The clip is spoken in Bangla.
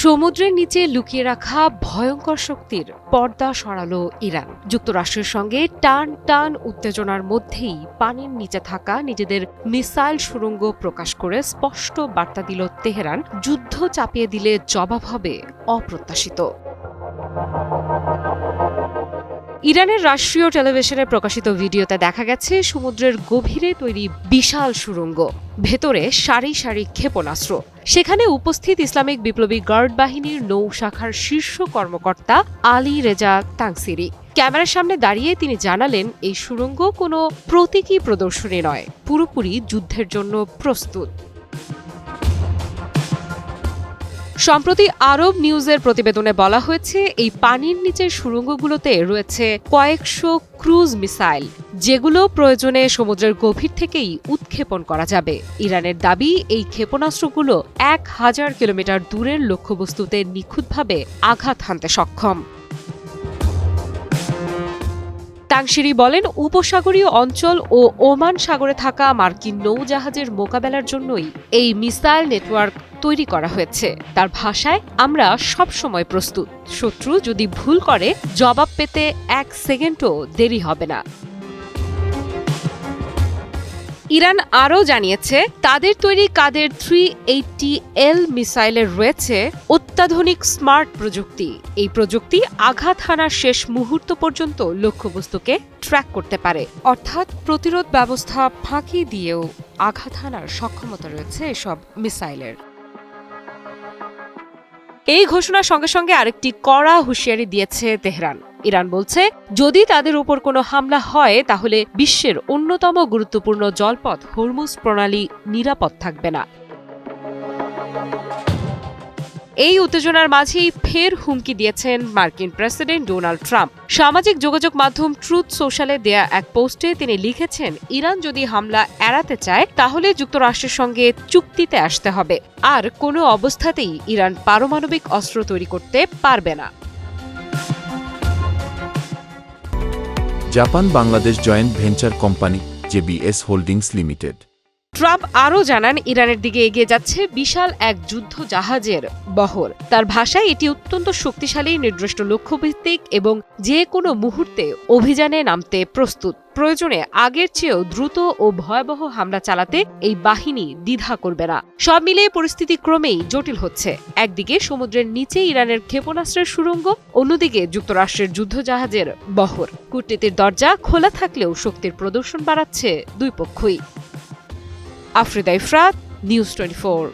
সমুদ্রের নিচে লুকিয়ে রাখা ভয়ঙ্কর শক্তির পর্দা সরালো ইরান। যুক্তরাষ্ট্রের সঙ্গে টান টান উত্তেজনার মধ্যেই পানির নিচে থাকা নিজেদের মিসাইল সুড়ঙ্গ প্রকাশ করে স্পষ্ট বার্তা দিল তেহরান, যুদ্ধ চাপিয়ে দিলে জবাব হবে অপ্রত্যাশিত। ইরানের রাষ্ট্রীয় টেলিভিশনে প্রকাশিত ভিডিওতে দেখা গেছে সমুদ্রের গভীরে তৈরি বিশাল সুড়ঙ্গ, ভেতরে সারি সারি ক্ষেপণাস্ত্র। সেখানে উপস্থিত ইসলামিক বিপ্লবী গার্ড বাহিনীর নৌ শাখার শীর্ষ কর্মকর্তা আলী রেজা তাংসিরি ক্যামেরার সামনে দাঁড়িয়ে তিনি জানালেন, এই সুড়ঙ্গ কোনো প্রতীকী প্রদর্শনী নয়, পুরোপুরি যুদ্ধের জন্য প্রস্তুত। সম্প্রতি আরব নিউজের প্রতিবেদনে বলা হয়েছে, এই পানির নিচের সুড়ঙ্গগুলোতে রয়েছে কয়েকশো ক্রুজ মিসাইল, যেগুলো প্রয়োজনে সমুদ্রের গভীর থেকেই উৎক্ষেপণ করা যাবে। ইরানের দাবি, এই ক্ষেপণাস্ত্রগুলো 1000 কিলোমিটার দূরের লক্ষ্যবস্তুতে নিখুঁতভাবে আঘাত হানতে সক্ষম। তাংসিরি বলেন, উপসাগরীয় অঞ্চল ও ওমান সাগরে থাকা মার্কিন নৌজাহাজের মোকাবেলার জন্যই এই মিসাইল নেটওয়ার্ক তৈরি করা হয়েছে। তার ভাষায়, আমরা সবসময় প্রস্তুত, শত্রু যদি ভুল করে জবাব পেতে 1 সেকেন্ডও দেরি হবে না। ইরান আরও জানিয়েছে, তাদের তৈরি কাদের 380L মিসাইলের রয়েছে অত্যাধুনিক স্মার্ট প্রযুক্তি। এই প্রযুক্তি আঘাত হানার শেষ মুহূর্ত পর্যন্ত লক্ষ্যবস্তুকে ট্র্যাক করতে পারে, অর্থাৎ প্রতিরোধ ব্যবস্থা ফাঁকি দিয়েও আঘাত হানার সক্ষমতা রয়েছে এসব মিসাইলের। এই ঘোষণার সঙ্গে সঙ্গে আরেকটি কড়া হুঁশিয়ারি দিয়েছে তেহরান। ইরান বলছে, যদি তাদের উপর কোনো হামলা হয় তাহলে বিশ্বের অন্যতম গুরুত্বপূর্ণ জলপথ হরমুজ প্রণালী নিরাপদ থাকবে না। এই উত্তেজনার মাঝেই ফের হুমকি দিয়েছেন মার্কিন প্রেসিডেন্ট ডোনাল্ড ট্রাম্প। সামাজিক যোগাযোগ মাধ্যম ট্রুথ সোশ্যালে দেয়া এক পোস্টে তিনি লিখেছেন, ইরান যদি হামলা এড়াতে চায় তাহলে যুক্তরাষ্ট্রের সঙ্গে চুক্তিতে আসতে হবে, আর কোনো অবস্থাতেই ইরান পারমাণবিক অস্ত্র তৈরি করতে পারবে না। Japan Bangladesh joint venture company JBS holdings limited. Trump আরও জানান, ইরানের দিকে এগিয়ে যাচ্ছে বিশাল এক যুদ্ধ জাহাজের বহর। তার ভাষায়, এটি অত্যন্ত শক্তিশালী, নির্দিষ্ট লক্ষ্যভিত্তিক এবং যে কোনো মুহূর্তে অভিযানে নামতে প্রস্তুত। প্রয়োজনে আগের চেয়েও দ্রুত ও ভয়াবহ হামলা চালাতে এই বাহিনী দ্বিধা করবে না। সব মিলিয়ে পরিস্থিতি ক্রমেই জটিল হচ্ছে। একদিকে সমুদ্রের নিচে ইরানের ক্ষেপণাস্ত্রের সুড়ঙ্গ, অন্যদিকে যুক্তরাষ্ট্রের যুদ্ধজাহাজের বহর। কূটনীতির দরজা খোলা থাকলেও শক্তির প্রদর্শন বাড়াচ্ছে দুই পক্ষই। আফ্রিদা ইফরাত, নিউজ 24।